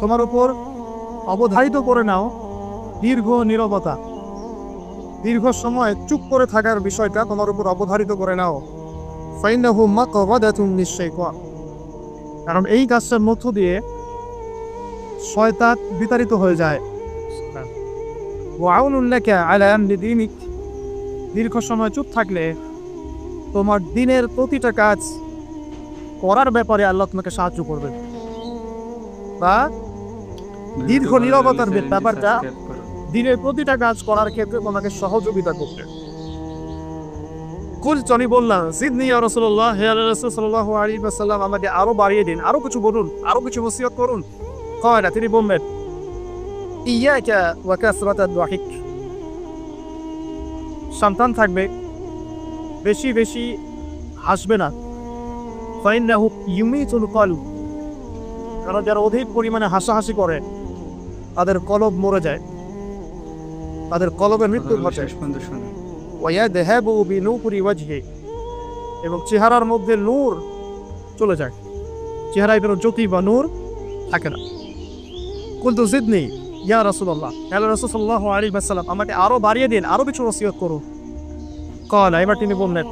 তোমার উপর অবধারিত করে নাও দীর্ঘ নীরবতা, দীর্ঘ সময় চুপ করে থাকার বিষয়টা তোমার উপর অবধারিত করে নাও। ফাইন্নাহু মাকগাদাতুন লিশ-শাইতান, কারণ এই কাজটার মধ্য দিয়ে শয়তান বিতাড়িত হয়ে যায়। ওয়া আউনুন লাকা আলা আমরি দীনিক, দীর্ঘ সময় চুপ থাকলে তোমার দিনের প্রতিটা কাজ করার ব্যাপারে আল্লাহ তোমাকে সাহায্য করবে। বা দীর্ঘ নীরবতার ব্যাপারটা দিনের প্রতিটা কাজ করার ক্ষেত্রে তোমাকে সহযোগিতা করবে। আমি বললাম, জিদনি ইয়া রাসূলুল্লাহ, হে আল্লাহর রাসূল সাল্লাল্লাহু আলাইহি ওয়াসাল্লাম, আমাকে আরো বাড়িয়ে দিন, আরো কিছু বলুন, আরো কিছু ওসিয়ত করুন। কয়না, তিনি বললেন, ইয়াকা ওয়া কাসরাতাদ দাহিক, সন্তান থাকবে, বেশি বেশি হাসবে না। ফাইন্নাহু ইউমিতুল কলব, কারণ যারা অধিক পরিমাণে হাসাহাসি করে তাদের কলব মরে যায়, তাদের কলবের মৃত্যু ঘটে। ওয়ায়াযহাবু বিনূরি ওয়াজহি, এবং চেহারার মধ্যে নূর চলে যায়, চেহারায় কোনো জ্যোতি বা নূর থাকে না। কুলতু জিদনি ইয়া রাসূলুল্লাহ, আল্লাহর রাসূল সাল্লাল্লাহু আলাইহি ওয়াসাল্লাম, আমাকে আরো বাড়িয়ে দিন, আরো কিছু ওসিয়ত করুন। ক্বালা, এবার তিনি বললেন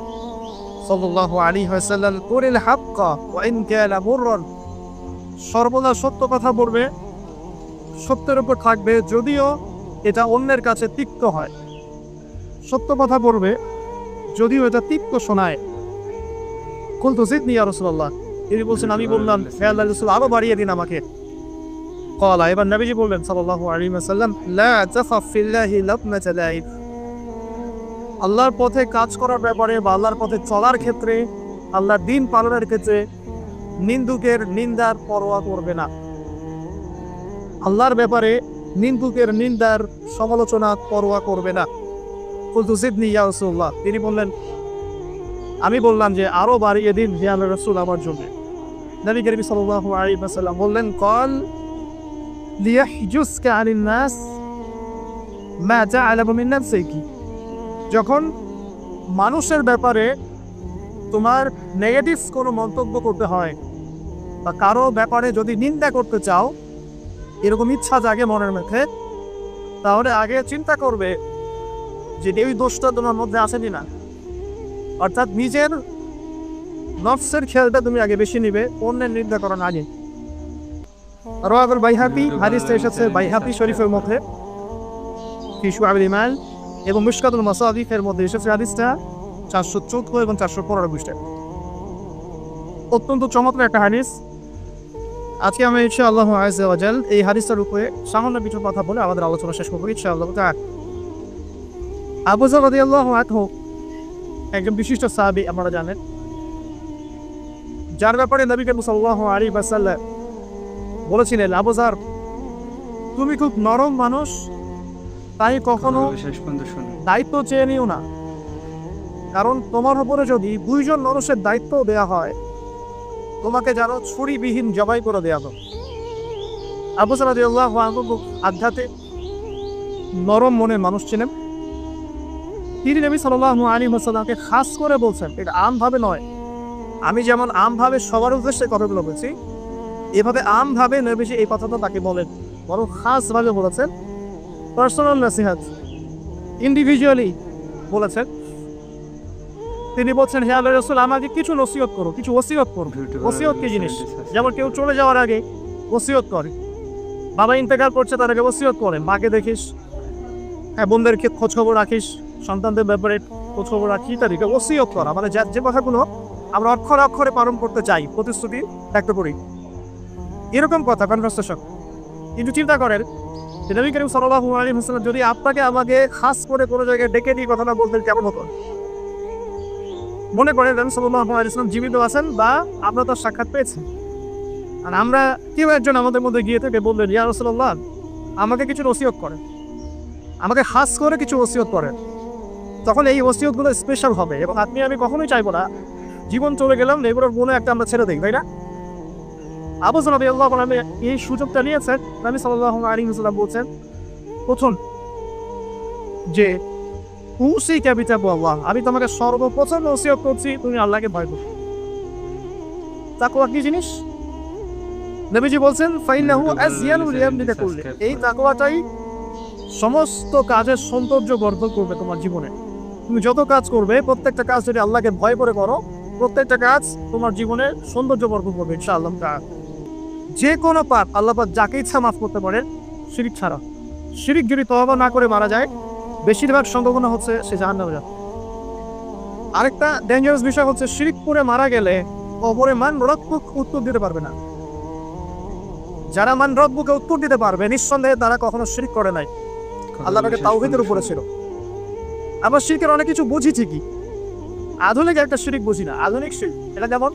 সাল্লাল্লাহু আলাইহি ওয়াসাল্লাম, কুলিল হাক্কা ওয়া ইন কানা মুররান, সর্বদা সত্য কথা বলবে, সত্যের উপর থাকবে যদিও এটা অন্যের কাছে তিক্ত হয়। সত্য কথা বলবে যদিও এটা তিক্ত শোনায়। কুলতু জিদনি ইয়া রাসূলুল্লাহ, তিনি বলছেন, আমি বললাম, হে আল্লাহর রাসূল, আরো বাড়িয়ে দিন আমাকে। ক্বালা, এবার নবীজি বললেন সাল্লাল্লাহু আলাইহি ওয়াসাল্লাম, লা তাখাফ ফিল্লাহি লাতমাতা লাইব, আল্লাহর পথে কাজ করার ব্যাপারে বা আল্লাহর পথে চলার ক্ষেত্রে, আল্লাহর দিন পালনের ক্ষেত্রে নিন্দুকের নিন্দার পরোয়া করবে না। আল্লাহর ব্যাপারে নিন্দুকের নিন্দার সমালোচনা পরোয়া করবে না। কুলতু জিদনি ইয়া রাসূলুল্লাহ, তিনি বললেন, আমি বললাম যে আরো বাড়িয়ে দিন হে আল্লাহর রাসূল আমার জন্য। নবী করিম সাল্লাল্লাহু আলাইহি ওয়াসাল্লাম বললেন, ক্বাল লিয়াহজুসকা আনিন নাস মা তা'লামু মিন নাফসিকি, যখন মানুষের ব্যাপারে তোমার নেগেটিভ কোনো মন্তব্য করতে হয় বা কারো ব্যাপারে যদি নিন্দা করতে চাও, এরকম ইচ্ছা জাগে মনের মধ্যে, তাহলে আগে চিন্তা করবে যে এই দোষটা তোমার মধ্যে আসেনি না। অর্থাৎ নিজের নফসের খেয়ালটা তুমি আগে বেশি নিবে, অন্যের নিন্দা করার আগে। রাওয়াহুল বাইহাকি, হাদিসটা এসেছে বাইহাকি শরীফের মধ্যে, ফি শুআবুল ঈমান, এবং মিশকাতুল মাসাবিহের মধ্যে এসেছে হাদিসটা 414 এবং 415 পৃষ্ঠায়। অত্যন্ত চমৎকার একটা হাদিস। আজকে আমরা ইনশাআল্লাহ আযজা ওয়া জাল এই হাদিসটার উপরে সামান্য কিছু কথা বলে আমাদের আলোচনা শেষ করব ইনশাআল্লাহ তাআলা। আবু যর রাদিয়াল্লাহু আনহু একজন বিশিষ্ট সাহাবী, আপনারা জানেন, যার ব্যাপারে নবী করিম সাল্লাল্লাহু আলাইহি ওয়াসাল্লাম বলেছিলেন, আবু যর, তুমি খুব নরম মানুষ, তাই কখনো দায়িত্ব চেয়ে নিও না, কারণ তোমার উপরে যদি 2 জন মানুষের দায়িত্ব দেয়া হয়, তোমাকে যেন ছুরিবিহীন জবাই করে দেয়া হবে। আবু যর রাদিয়াল্লাহু আনহু খুব আধ্যাত্মিক নরম মনের মানুষ ছিলেন। তিনি নবী সাল্লাল্লাহু আলাইহি ওয়াসাল্লামকে খাস করে বলছেন, এটা আমভাবে নয়, আমি যেমন আমভাবে সবার উদ্দেশ্যে কথাগুলো বলছি, এভাবে আমভাবে নবীজি এই কথাটা তাকে বলেন, বরং খাসভাবে বলেছেন, পার্সোনাল নসিহত, ইন্ডিভিজুয়ালি বলেছেন। তিনি বলছেন, হে আল্লাহর রাসূল, আমাকে কিছু নসিহত করো, কিছু ওসিয়ত করো। ওসিয়ত কি জিনিস? যেমন কেউ চলে যাওয়ার আগে ওসিয়ত করে, বাবা ইন্তেকাল করছে তার আগে ওসিয়ত করেন, মাকে দেখিস, হ্যাঁ, বোনদেরকে খোঁজ খবর রাখিস, সন্তানদের ব্যাপারে খোঁজ খবর রাখি, তাদেরকে ওসিয়ত করা, মানে যে কথাগুলো আমরা অক্ষরে অক্ষরে পালন করতে চাই, প্রতিশ্রুতি ব্যক্ত করি, এরকম কথা, কনভারসেশন। কিন্তু চিন্তা করেন, নবী করিম সাল্লাল্লাহু আলাইহি ওয়াসাল্লাম যদি আপনাকে আমাকে খাস করে কোনো জায়গায় ডেকে নিয়ে কথাটা বলতেন, কেমন হতো? মনে করেন নবী সাল্লাল্লাহু আলাইহি ওয়াসাল্লাম জীবিত আছেন বা আমরা তার সাক্ষাৎ পেয়েছি, আর আমরা কেউ একজন আমাদের মধ্যে গিয়ে থেকে বললেন, ইয়া রাসূলুল্লাহ, আমাকে কিছু ওসিয়ত করেন, আমাকে খাস করে কিছু ওসিয়ত করেন, তখন এই ওসিয়তগুলো স্পেশাল হবে। এবং আমি কখনোই চাইবো না জীবন চলে গেলাম এগুলোর মনে একটা আমরা ছেড়ে দিই, তাই না? আবু যর রাদিয়াল্লাহু আনহু এই সুযোগটা নিয়েছেন। নবী সাল্লাল্লাহু আলাইহি ওয়াসাল্লাম বলছেন, প্রথম যে উসিকা বিতাকওয়াল্লাহ, আমি তোমাকে সর্বপ্রথম ওসিয়ত করছি তুমি আল্লাহকে ভয় করো। তাকওয়া কি জিনিস? নবীজি বলছেন ফাইন্নাহু আযয়ানু লিয়ামলিকা কুল্লি, এই তাকওয়াটাই সমস্ত কাজের সৌন্দর্য বর্ধন করবে তোমার জীবনে। তুমি যত কাজ করবে, প্রত্যেকটা কাজ যদি আল্লাহকে ভয় করে করো, প্রত্যেকটা কাজ তোমার জীবনে সৌন্দর্য বর্ধন করবে ইনশাআল্লাহ। যে কোনো পাপ আল্লাহ পাক যাকে ইচ্ছা মাফ করতে পারে, শিরিক ছাড়া। শিরিক যদি তওবা না করে মারা যায়, বেশিরভাগ সম্ভাবনা হচ্ছে সে জাহান্নামে যাবে। আরেকটা ডেঞ্জারাস বিষয় হচ্ছে, শিরিক করে মারা গেলে কবরে মান রব্বুক উত্তর দিতে পারবে না। যারা মান রব্বুকে উত্তর দিতে পারবে, নিঃসন্দেহে তারা কখনো শিরিক করে নাই, আল্লাহ পাকের তাওহীদের উপরে ছিল। আবার শিরকের অনেক কিছু বুঝি ঠিকই, আধুনিক একটা শিরিক বুঝি না। আধুনিক শিরক এটা যেমন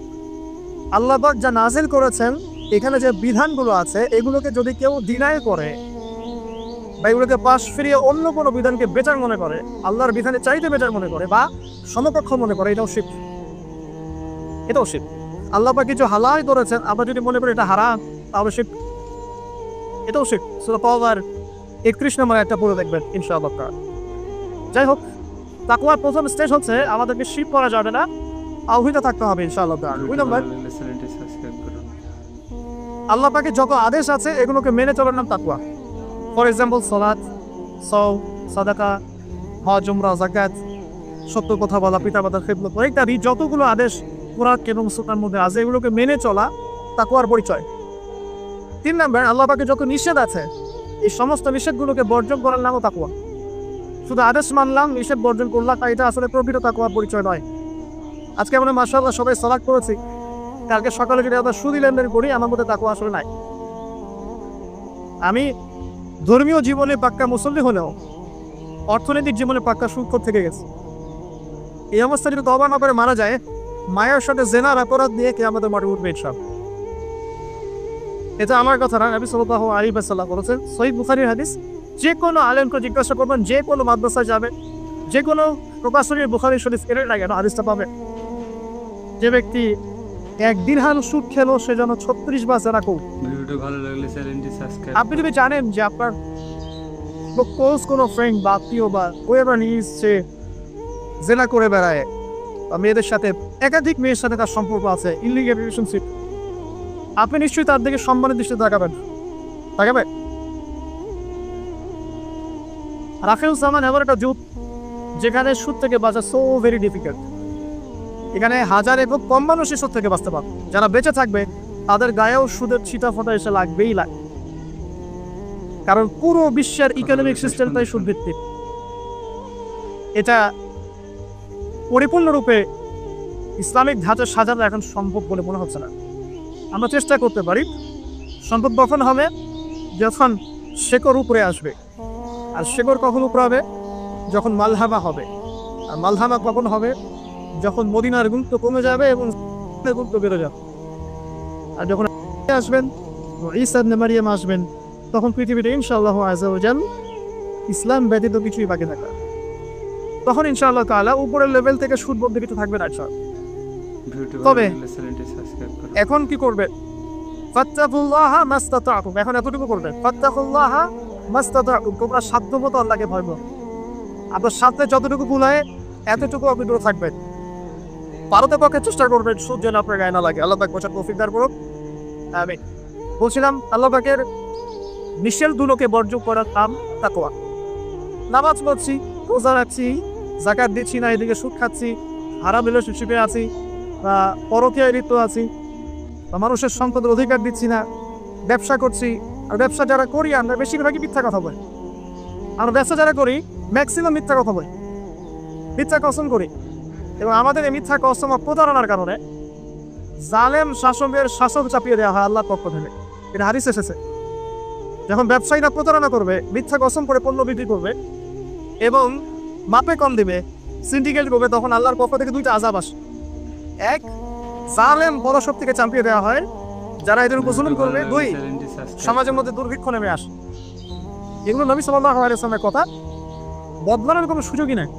আল্লাহ পাক যা নাজিল করেছেন, এখানে যে বিধানগুলো আছে, এগুলোকে যদি কেউ ডিনাই করে বা এগুলোকে পাশ ফিরিয়ে অন্য কোনো বিধানকে বেটার মনে করে, আল্লাহর বিধানে চাইতে বেটার মনে করে বা সমকক্ষ মনে করে, এটাও শিরক। এটাও শিরক। আল্লাহ পাক কিছু হালাল করেছেন, আমরা যদি মনে করি এটা হারাম, তাহলে শিরক। এটাও শিরক। সূরা তাওবার 31 নম্বরে একটা পড়ে দেখবেন ইনশাআল্লাহ। যাই হোক, তাকওয়ার প্রথম স্টেজ হচ্ছে আমাদেরকে শিরক করা যাবে না, তাওহীদ থাকতে হবে ইনশাআল্লাহ। 2 নম্বর, আল্লাহ পাকের যত আদেশ আছে এগুলোকে মেনে চলার নাম তাকওয়া। ফর এক্সাম্পল সালাত, সাওম, সাদাকা, হজ, উমরা, যাকাত, সত্য কথা বলা, পিতামাতার খেদমত ইত্যাদি যতগুলো আদেশ কুরআন এবং সুন্নাহর মধ্যে আছে, এগুলোকে মেনে চলা তাকওয়ার পরিচয়। 3 নম্বর, আল্লাহ পাকের যত নিষেধ আছে, এই সমস্ত নিষেধগুলোকে বর্জন করার নামও তাকওয়া। শুধু আদেশ মানলাম, নিষেধ বর্জন করলাম, এটা আসলে প্রকৃত তাকওয়ার পরিচয় নয়। আজকে আমরা মাশাআল্লাহ সবাই সালাত করেছি, কালকে সকালে যদি আমরা সুদি লেনদেন করি, আমার মধ্যে তাকওয়া আসলে নাই। আমি ধর্মীয় জীবনে পাক্কা মুসল্লি হলেও অর্থনৈতিক জীবনে পাক্কা সুদখোর থেকে গেছি। এই অবস্থা যদি তওবা না করে মারা যায়, মায়ের সাথে জেনার অপরাধ নিয়ে কিয়ামতের মাঠে উঠবে ইনশাআল্লাহ। এটা আমার কথা না, নবী সাল্লাল্লাহু আলাইহি ওয়াসাল্লাম বলেছেন, সহিহ বুখারীর হাদিস। যে কোনো আলেমকে জিজ্ঞাসা করবেন, যে কোনো মাদ্রাসায় যাবে, যে কোনো প্রকাশনী বুখারী শরীফ এর না কেন হাদিসটা পাবে, যে ব্যক্তি 1 দিরহাম সুদ খেলো, সে যেন 36 বার জেনা করুক। ভিডিওটা ভালো লাগলে চ্যানেলটি সাবস্ক্রাইব। আপনি যদি জানেন যে আপনার ক্লোজ কোনো ফ্রেন্ড বা আত্মীয় বা whoever is সে জেনা করে বেড়ায়, বা মেয়েদের সাথে, একাধিক মেয়ের সাথে তার সম্পর্ক আছে, ইলিগাল রিলেশনশিপ, আপনি নিশ্চয়ই তার দিকে সম্মানের দৃষ্টিতে তাকাবেন। রাফেল জামান এমন একটা যুগ যেখানে সুদ থেকে বাঁচা সো ভেরি ডিফিকাল্ট। এখানে হাজার এবং কম মানুষই সুদ থেকে বাঁচতে পারে। যারা বেঁচে থাকবে তাদের গায়েও সুদের ছিটা ফোঁটা এসে লাগবেই লাগে, কারণ পুরো বিশ্বের ইকোনমিক সিস্টেমটাই সুদ ভিত্তিক। এটা পরিপূর্ণরূপে ইসলামিক ধাঁচে সাজানো এখন সম্ভব বলে মনে হচ্ছে না। আমরা চেষ্টা করতে পারি, সম্ভব কখন হবে, যখন শেকড় উপরে আসবে। আর শেকড় কখন উপরে হবে? যখন মালহামা হবে। আর মালহামা কখন হবে? যখন মদিনার গুরুত্ব কমে যাবে এবং গুরুত্ব বেড়ে যাবে। আর যখন আসবেন, ঈসা ইবনে মারইয়াম আসবেন, তখন পৃথিবীতে ইনশাআল্লাহ আযজা ওয়া জাল ইসলাম ব্যতীত কিছুই বাকি থাকবে। তখন ইনশাআল্লাহ তাআলা উপরের লেভেল থেকে সুদ বলতে কিছু থাকবে না। তবে এখন কি করবে? ফাত্তাকুল্লাহা মাসতাতাতুম। এখন এতটুকু করবে, ফাত্তাকুল্লাহা মাসতাতাতুম, তোমরা সাধ্যমতো আল্লাহকে ভয় করো। আপনার সাথে যতটুকু কুলায় এতটুকু আপনি দূরে থাকবেন। পারতে পক্ষে চেষ্টা করবেন সুদ যেন আপনার গায়ে না লাগে। আল্লাহ পাক বোঝার তৌফিক দান করুক। আমিন। বলছিলাম আল্লাহ পাকের নিষেধগুলোকে বর্জন করার নাম তাকওয়া। নামাজ পড়ছি, রোজা রাখছি, যাকাত দিচ্ছি না, এদিকে সুদ খাচ্ছি, হারাম রিলেশনশিপে আছি, বা পরকীয়ায় লিপ্ত আছি, বা মানুষের সম্পদের অধিকার দিচ্ছি না, ব্যবসা করছি। আর ব্যবসা যারা করি আমরা বেশিরভাগই মিথ্যা কথা বলি। আমরা ব্যবসা যারা করি ম্যাক্সিমাম মিথ্যা কথা বলি, মিথ্যা কসম করি। এবং আমাদের এই মিথ্যা কসম প্রতারণার কারণে জালেম শাসকের শাসন চাপিয়ে দেওয়া হয় আল্লাহর পক্ষ থেকে। এটা হাদিস এসেছে, যখন ব্যবসায়ীরা প্রতারণা করবে, মিথ্যা কসম করে পণ্য বিক্রি করবে এবং মাপে কম দিবে, সিন্ডিকেট করবে, তখন আল্লাহর পক্ষ থেকে 2টা আযাব আসে। এক, জালেম বড় শক্তিকে চাপিয়ে দেওয়া হয় যারা এদের উপর জুলুম করবে। 2, সমাজের মধ্যে দুর্ভিক্ষ নেমে আসে। এগুলো নবী সাল্লাল্লাহু আলাইহি ওয়াসাল্লামের কথা, বদলানোর কোনো সুযোগই নাই।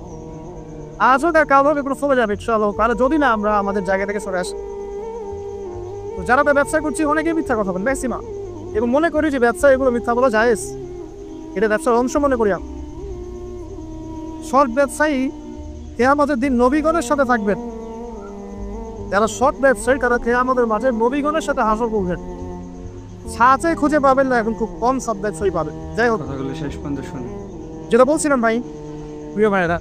আজ হোক আর কাল হোক এগুলো চলে যাবে ইনশাআল্লাহ, কারণ যদি না আমরা আমাদের জায়গা থেকে সরে আসি। তো যারা ব্যবসা করছি অনেকেই মিথ্যা কথা বলেন ম্যাক্সিমাম, এবং মনে করি যে ব্যবসা এগুলো মিথ্যা বলা জায়েজ, এটা ব্যবসার অংশ মনে করি। সৎ ব্যবসায়ী কিয়ামতের দিন নবীগণের সাথে থাকবেন। যারা সৎ ব্যবসায়ী তারা কিয়ামতের মাঝে নবীগণের সাথে হাসর করবেন। ছাঁচে খুঁজে পাবেন না, এখন খুব কম শব্দের সই পাবেন। যাই হোক, কথাগুলো শেষ পর্যন্ত শুনুন। যেটা বলছিলাম ভাই, প্রিয় ভাইয়েরা,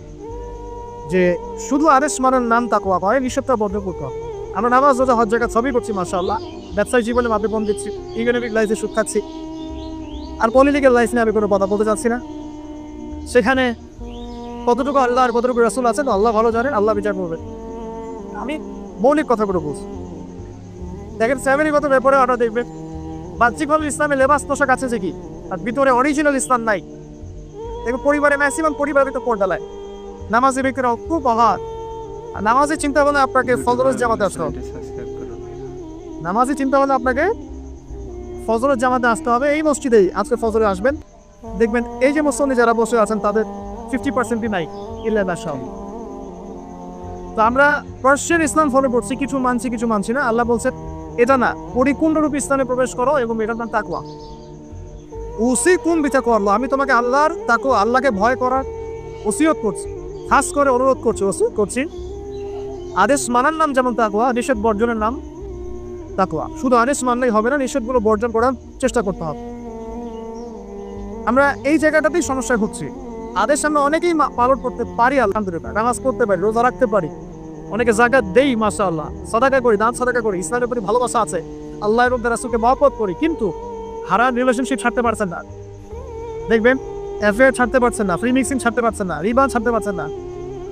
যে শুধু আদেশ মানার নাম তাকওয়া হয়, নিষেধটা বর্জন করতে হবে। আমরা নামাজ রোজা হজ জায়গা সবই করছি মাশাআল্লাহ, ব্যবসায়িক জীবনে মাপে বন্ধ দিচ্ছি, ইকোনমিক লাইফে সুখ খাচ্ছি, আর পলিটিক্যাল লাইফ নিয়ে আমি কোনো কথা বলতে চাচ্ছি না। সেখানে কতটুকু আল্লাহ আর কতটুকু রাসূল আছেন আল্লাহ ভালো জানেন, আল্লাহ বিচার করবে। আমি মৌলিক কথাগুলো বলছি। দেখেন ফ্যামিলিগত ব্যাপারে আমরা দেখবেন বাহ্যিকভাবে ইসলামে লেবাস পোশাক আছে যে কি, আর ভিতরে অরিজিনাল ইসলাম নাই। দেখুন পরিবারে ম্যাক্সিমাম পরিবার ভিতরে পর্দালায় নামাজি ব্যক্তিরা খুব অভাব। আর নামাজের চিন্তা ভাবনা আপনাকে ফজরের জামাতে আসতে হবে। নামাজের চিন্তা ভাবনা আপনাকে ফজরের জামাতে আসতে হবে। এই মসজিদেই আজকে ফজরে আসবেন, দেখবেন এই যে মুসল্লি যারা বসে আছেন তাদের 50% নাই ইল্লা বাসাও। তো আমরা পার্সিয়ান ইসলাম ফলো করছি, কিছু মানছি কিছু মানছি না। আল্লাহ বলছেন এটা না, পরিপূর্ণরূপে ইসলামে প্রবেশ করো এবং এটার নাম তাকওয়া। উসি কোন বিচার করলো, আমি তোমাকে আল্লাহর তাকওয়া, আল্লাহকে ভয় করার ওসিয়ত করছি, খাস করে অনুরোধ করছি, ওসিয়ত করছি। আদেশ মানার নাম যেমন তাকওয়া, নিষেধ বর্জনের নাম তাকওয়া। শুধু আদেশ মানলেই হবে না, নিষেধগুলো বর্জন করার চেষ্টা করতে হবে। আমরা এই জায়গাটাতেই সমস্যায় হচ্ছি। আদেশ আমরা অনেকেই পালন করতে পারি, আলহামদুলিল্লাহ, নামাজ পড়তে পারি, রোজা রাখতে পারি, অনেকে জাকাত দেই মাশাআল্লাহ, সাদাকা করি, দান সাদাকা করি, ইসলামের প্রতি ভালোবাসা আছে, আল্লাহ এবং তার রাসূলকে মহব্বত করি, কিন্তু হারাম রিলেশনশিপ ছাড়তে পারছেন না। দেখবেন অ্যাফেয়ার ছাড়তে পারছেন না, ফ্রি মিক্সিং ছাড়তে পারছেন না, রিবা ছাড়তে পারছেন না,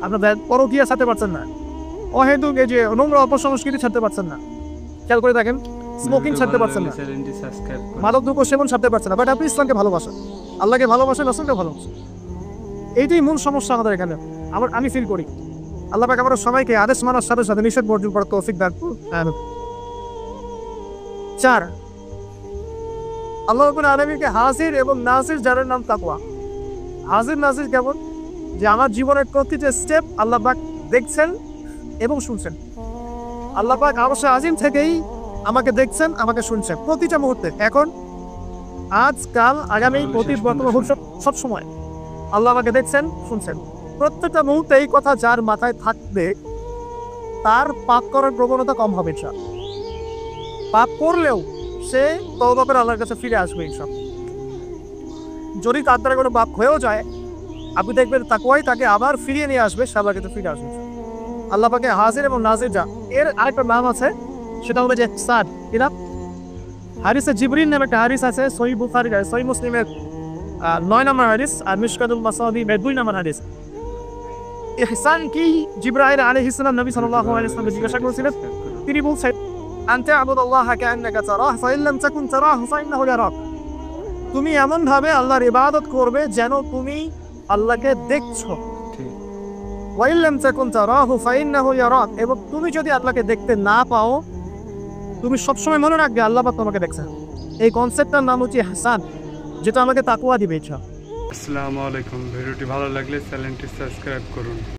আপনাদের পরকীয়া ছাড়তে পারছেন না, অহেতুক এই যে নোংরা অপসংস্কৃতি ছাড়তে পারছেন না। খেয়াল করে দেখেন, স্মোকিং ছাড়তে পারছেন না, মাদক দ্রব্য সেবন ছাড়তে পারছেন না, বাট আপনি ইসলামকে ভালোবাসেন, আল্লাহকে ভালোবাসেন, রাসূলকে ভালোবাসেন। এইটাই মূল সমস্যা আমাদের এখানে। আমি ফিল করি আল্লাহ পাক আমাদের সবাইকে আদেশ মানার সাথে সাথে নিষেধ বর্জন করার তৌফিক দান করুন। 4, আল্লাহ রাব্বুল আলামিনকে হাজির এবং নাজির যার নাম তাকওয়া। হাজির নাজির কেমন, যে আমার জীবনের প্রতিটা স্টেপ আল্লাহ পাক দেখছেন এবং শুনছেন। আল্লাহ পাক আরশে আজিম থেকেই আমাকে দেখছেন, আমাকে শুনছেন প্রতিটা মুহূর্তে, এখন, আজ, কাল, আগামী, অতীত, বর্তমান, ভবিষ্যৎ, সব সময় আল্লাহ আমাকে দেখছেন, শুনছেন। প্রত্যেকটা মুহূর্তে এই কথা যার মাথায় থাকবে তার পাপ করার প্রবণতা কম হবে। ইনশাআল্লাহ পাপ করলেও সে তওবা করে আল্লাহর কাছে ফিরে আসবে ইনশাআল্লাহ। যদি তার দ্বারা কোনো পাপ হয়েও যায়, আপনি দেখবেন তাকওয়াই তাকে আবার ফিরিয়ে নিয়ে আসবে, সে আল্লাহর কাছে ফিরে আসবে। আল্লাহ পাকে হাজির এবং নাজির যা, এর আরেকটা নাম আছে, সেটা হলো যে ইহসান। কিনা হাদিসে জিবরিল নামে একটা হাদিস আছে, সহিহ বুখারী, সহিহ মুসলিমের 9 নম্বর হাদিস, আর মিশকাতুল মাসাবিহের 2 নম্বর হাদিস। ইহসান কি জিবরাইল আলাইহিস সালাম নবী সাল্লাল্লাহু আলাইহি ওয়াসাল্লাম জিজ্ঞাসা করেছিলেন। তিনি বলছেন, আনতা আবুদুল্লাহ কাআন্নাকা তারাহ ফাইন লাম তাকুন তারাহু ফাইন্নাহু ইয়ারাক। তুমি এমন ভাবে আল্লাহর ইবাদত করবে যেন তুমি আল্লাহকে দেখছো। ওয়াইন লাম তাকুন তারাহু ফাইন্নাহু ইয়ারাক, এবং তুমি যদি আল্লাহকে দেখতে না পাও, তুমি সবসময় মনে রাখবে আল্লাহ পাক তোমাকে দেখছেন। এই কনসেপ্টটার নাম হচ্ছে ইহসান, যেটা আমাকে তাকওয়া দিবে। ইনশাআল্লাহ। আসসালামু আলাইকুম। ভিডিওটি ভালো লাগলে চ্যানেলটি সাবস্ক্রাইব করুন।